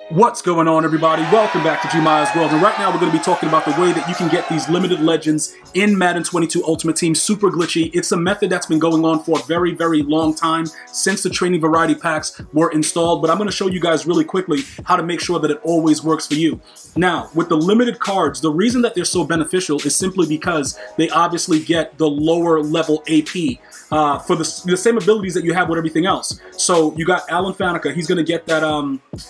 What's going on, everybody? Welcome back to G Miles World, and right now we're going to be talking about the way that you can get these limited legends in Madden 22 Ultimate Team super glitchy. It's a method that's been going on for a very, very long time since the training variety packs were installed, but I'm going to show you guys really quickly how to make sure that it always works for you. Now, with the limited cards, the reason that they're so beneficial is simply because they obviously get the lower level AP for the same abilities that you have with everything else. So you got Alan Faneca, he's going to get that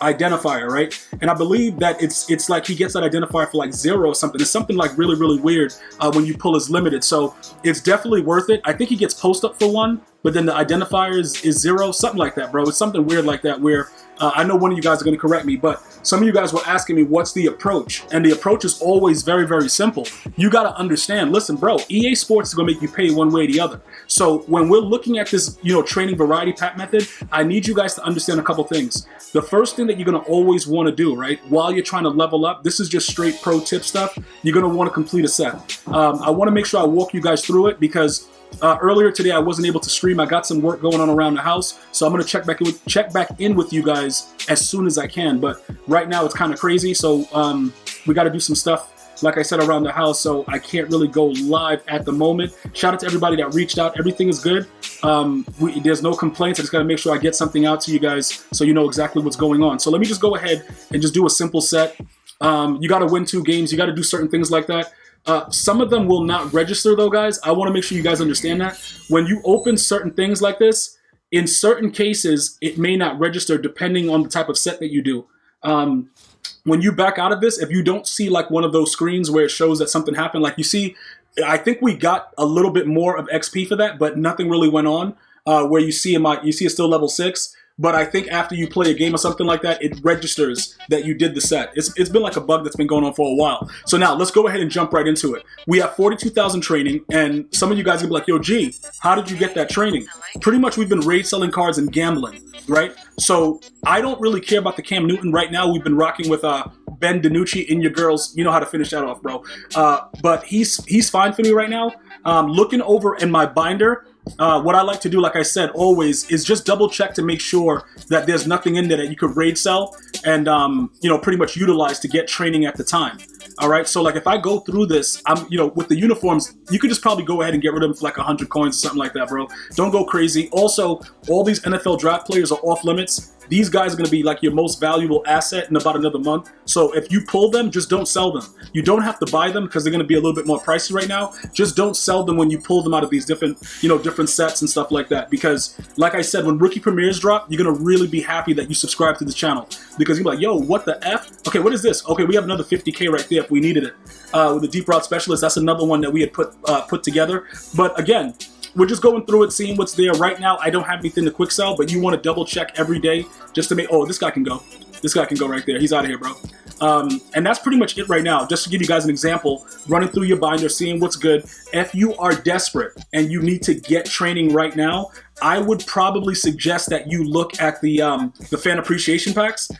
identifier, right? And I believe that it's like he gets that identifier for like 0 or something. It's something like really, really weird when you pull his limited. So it's definitely worth it. I think he gets post up for 1, but then the identifier is 0, something like that, bro. It's something weird like that where I know one of you guys are going to correct me, but some of you guys were asking me what's the approach, and the approach is always very, very simple. You got to understand, listen, bro, EA Sports is going to make you pay one way or the other. So when we're looking at this, training variety pack method, I need you guys to understand a couple things. The first thing that you're going to always want to do, right, while you're trying to level up, this is just straight pro tip stuff, you're going to want to complete a set. I want to make sure I walk you guys through it because earlier today I wasn't able to stream. I got some work going on around the house, so I'm going to check back in with you guys as soon as I can. But right now it's kind of crazy, so we got to do some stuff, like I said, around the house, so I can't really go live at the moment. Shout out to everybody that reached out. Everything is good. There's no complaints. I just got to make sure I get something out to you guys so you know exactly what's going on. So let me just go ahead and just do a simple set. You got to win 2 games. You got to do certain things like that. Some of them will not register though, guys. I want to make sure you guys understand that. When you open certain things like this, in certain cases, it may not register depending on the type of set that you do. When you back out of this, if you don't see like one of those screens where it shows that something happened, like you see, I think we got a little bit more of XP for that, but nothing really went on. Where you see it's still level 6. But I think after you play a game or something like that, it registers that you did the set. It's been like a bug that's been going on for a while. So now let's go ahead and jump right into it. We have 42,000 training, and some of you guys are gonna be like, yo, G, how did you get that training? Pretty much we've been raid selling cards and gambling, right? So I don't really care about the Cam Newton right now. We've been rocking with Ben DiNucci in your girls. You know how to finish that off, bro. But he's fine for me right now. Looking over in my binder, what I like to do, like I said, always is just double check to make sure that there's nothing in there that you could raid sell and, pretty much utilize to get training at the time. All right. So like if I go through this, with the uniforms, you could just probably go ahead and get rid of them for like 100 coins or something like that, bro. Don't go crazy. Also, all these NFL draft players are off limits. These guys are going to be like your most valuable asset in about another month. So if you pull them, just don't sell them. You don't have to buy them because they're going to be a little bit more pricey right now. Just don't sell them when you pull them out of these different sets and stuff like that. Because like I said, when rookie premieres drop, you're going to really be happy that you subscribe to the channel. Because you're like, yo, what the F? Okay, what is this? Okay, we have another 50K right there if we needed it. With the Deep Route Specialist, that's another one that we had put together. But again, we're just going through it, seeing what's there. Right now, I don't have anything to quick sell, but you want to double check every day just to make, oh, this guy can go. This guy can go right there. He's out of here, bro. And that's pretty much it right now. Just to give you guys an example, running through your binder, seeing what's good. If you are desperate and you need to get training right now, I would probably suggest that you look at the fan appreciation packs.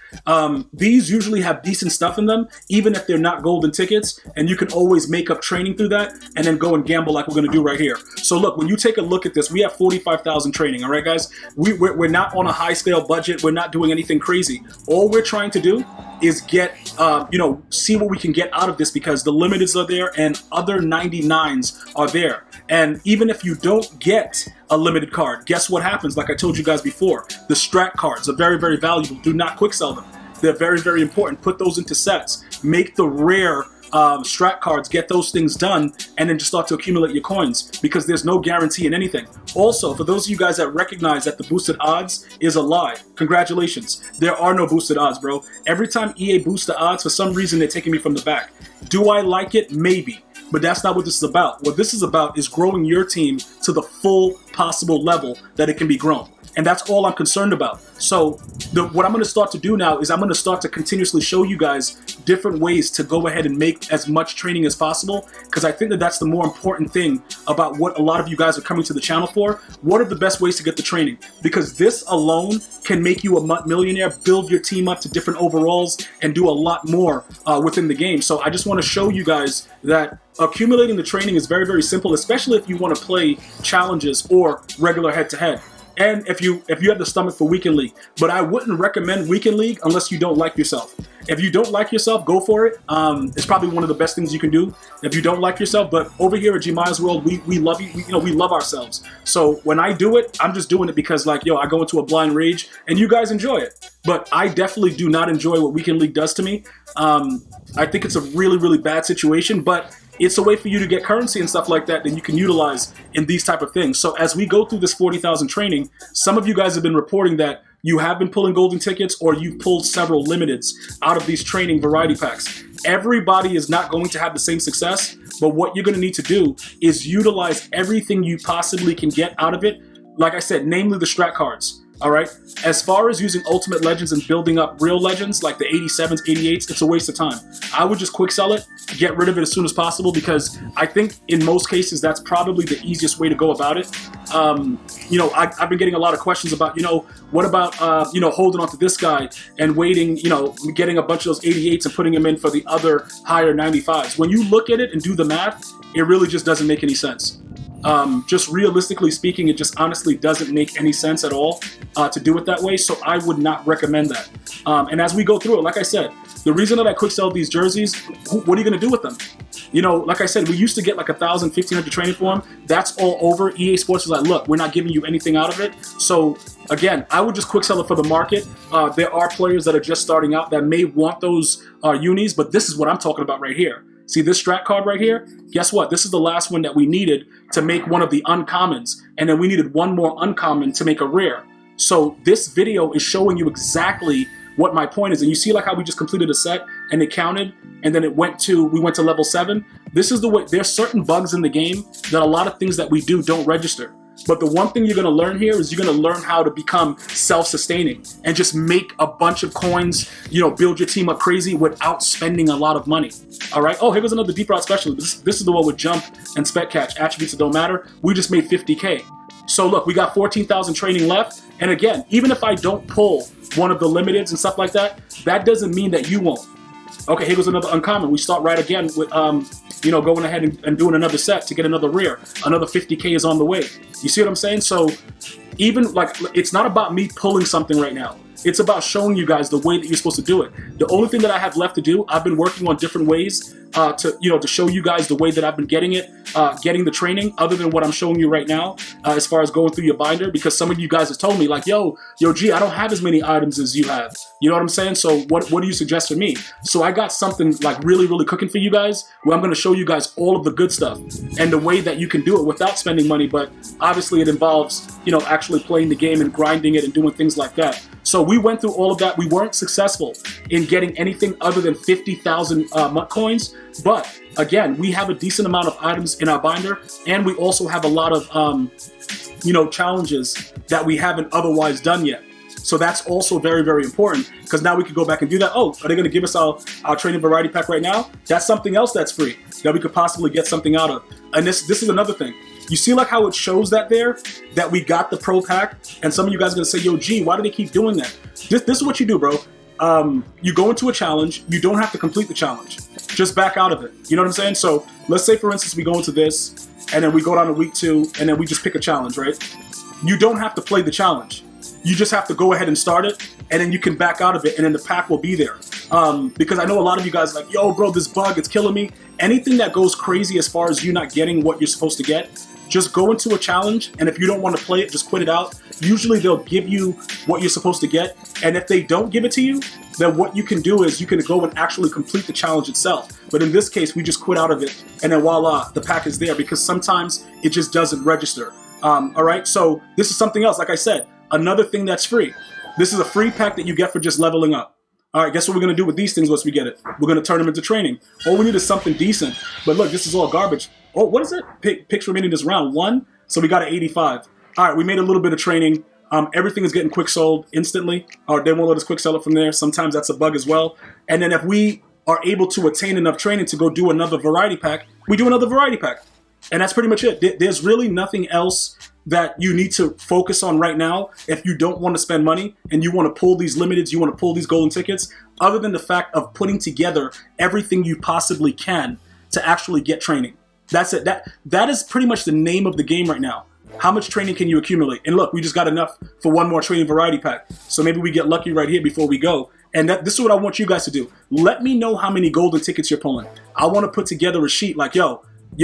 These usually have decent stuff in them, even if they're not golden tickets, and you can always make up training through that and then go and gamble like we're going to do right here. So look, when you take a look at this, we have 45,000 training, all right, guys? We're not on a high-scale budget. We're not doing anything crazy. All we're trying to do is get, see what we can get out of this because the limiteds are there and other 99s are there. And even if you don't get a limited card, guess what happens? Like I told you guys before, the strat cards are very, very valuable. Do not quick sell them. They're very, very important. Put those into sets. Make the rare strat cards, get those things done, and then just start to accumulate your coins because there's no guarantee in anything. Also, for those of you guys that recognize that the boosted odds is a lie, congratulations. There are no boosted odds, bro. Every time EA boosts the odds, for some reason, they're taking me from the back. Do I like it? Maybe. But that's not what this is about. What this is about is growing your team to the full possible level that it can be grown. And that's all I'm concerned about. So what I'm going to start to do now is I'm going to start to continuously show you guys different ways to go ahead and make as much training as possible, because I think that that's the more important thing about what a lot of you guys are coming to the channel for. What are the best ways to get the training? Because this alone can make you a millionaire, build your team up to different overalls, and do a lot more within the game. So I just want to show you guys that accumulating the training is very, very simple, especially if you want to play challenges or regular head-to-head. And if you have the stomach for Weekend League. But I wouldn't recommend Weekend League unless you don't like yourself. If you don't like yourself, go for it. It's probably one of the best things you can do if you don't like yourself. But over here at G Miles World, we love you. We love ourselves. So when I do it, I'm just doing it because, like, I go into a blind rage, and you guys enjoy it. But I definitely do not enjoy what Weekend League does to me. I think it's a really, really bad situation, but it's a way for you to get currency and stuff like that you can utilize in these type of things. So as we go through this 40,000 training, some of you guys have been reporting that you have been pulling golden tickets or you've pulled several limiteds out of these training variety packs. Everybody is not going to have the same success, but what you're going to need to do is utilize everything you possibly can get out of it. Like I said, namely the strat cards. All right. As far as using Ultimate Legends and building up real legends like the 87s, 88s, it's a waste of time. I would just quick sell it, get rid of it as soon as possible, because I think in most cases that's probably the easiest way to go about it. I've been getting a lot of questions about, what about, holding on to this guy and waiting, getting a bunch of those 88s and putting them in for the other higher 95s. When you look at it and do the math, it really just doesn't make any sense. Just realistically speaking, it just honestly doesn't make any sense at all to do it that way. So I would not recommend that. And as we go through it, like I said, the reason that I quick sell these jerseys, what are you going to do with them? Like I said, we used to get like 1,000, 1,500 training for them. That's all over. EA Sports is like, look, we're not giving you anything out of it. So again, I would just quick sell it for the market. There are players that are just starting out that may want those unis, but this is what I'm talking about right here. See this strat card right here? Guess what? This is the last one that we needed to make one of the uncommons. And then we needed one more uncommon to make a rare. So this video is showing you exactly what my point is. And you see like how we just completed a set and it counted and then we went to level 7. This is the way. There's certain bugs in the game that a lot of things that we do don't register. But the one thing you're going to learn here is you're going to learn how to become self-sustaining and just make a bunch of coins, build your team up crazy without spending a lot of money. All right. Oh, here goes another deep route specialist. This is the one with jump and spec catch. Attributes that don't matter. We just made 50K. So look, we got 14,000 training left. And again, even if I don't pull one of the limiteds and stuff like that, that doesn't mean that you won't. Okay, here goes another uncommon. We start right again with, going ahead and doing another set to get another rare. Another 50K is on the way. You see what I'm saying? So even like, it's not about me pulling something right now. It's about showing you guys the way that you're supposed to do it. The only thing that I have left to do, I've been working on different ways to show you guys the way that I've been getting it, getting the training, other than what I'm showing you right now, as far as going through your binder, because some of you guys have told me like, yo, G, I don't have as many items as you have. You know what I'm saying? So what do you suggest for me? So I got something like really, really cooking for you guys, where I'm going to show you guys all of the good stuff and the way that you can do it without spending money. But obviously it involves, actually playing the game and grinding it and doing things like that. So we went through all of that. We weren't successful in getting anything other than 50,000 MUT coins. But again, we have a decent amount of items in our binder, and we also have a lot of, challenges that we haven't otherwise done yet. So that's also very, very important, because now we can go back and do that. Oh, are they going to give us our training variety pack right now? That's something else that's free that we could possibly get something out of. And this is another thing. You see like how it shows that there, that we got the pro pack, and some of you guys are going to say, yo, G, why do they keep doing that? This is what you do, bro. You go into a challenge. You don't have to complete the challenge. Just back out of it. You know what I'm saying? So let's say, for instance, we go into this, and then we go down to week 2, and then we just pick a challenge, right? You don't have to play the challenge. You just have to go ahead and start it, and then you can back out of it, and then the pack will be there. Because I know a lot of you guys are like, yo, bro, this bug, it's killing me. Anything that goes crazy as far as you not getting what you're supposed to get, just go into a challenge, and if you don't want to play it, just quit it out. Usually they'll give you what you're supposed to get, and if they don't give it to you, then what you can do is you can go and actually complete the challenge itself. But in this case, we just quit out of it, and then voila, the pack is there, because sometimes it just doesn't register. All right, so this is something else. Like I said, another thing that's free. This is a free pack that you get for just leveling up. All right, guess what we're going to do with these things once we get it? We're going to turn them into training. All we need is something decent. But look, this is all garbage. Oh, what is it? Picks remaining this round 1. So we got an 85. All right, we made a little bit of training. Everything is getting quick sold instantly. Or they won't let us quick sell it from there. Sometimes that's a bug as well. And then if we are able to attain enough training to go do another variety pack, we do another variety pack. And that's pretty much it. There's really nothing else that you need to focus on right now if you don't want to spend money and you want to pull these limiteds, you want to pull these golden tickets, other than the fact of putting together everything you possibly can to actually get training. That's it. That is pretty much the name of the game right now. How much training can you accumulate? And look, we just got enough for one more training variety pack. So maybe we get lucky right here before we go. And this is what I want you guys to do. Let me know how many golden tickets you're pulling. I want to put together a sheet like, yo,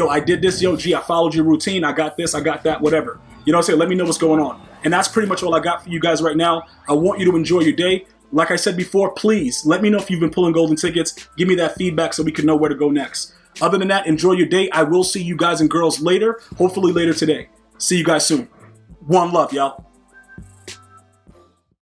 I did this. Yo, G, I followed your routine. I got this. I got that, whatever. You know what I'm saying? Let me know what's going on. And that's pretty much all I got for you guys right now. I want you to enjoy your day. Like I said before, please let me know if you've been pulling golden tickets. Give me that feedback so we can know where to go next. Other than that, enjoy your day. I will see you guys and girls later, hopefully later today. See you guys soon. One love, y'all.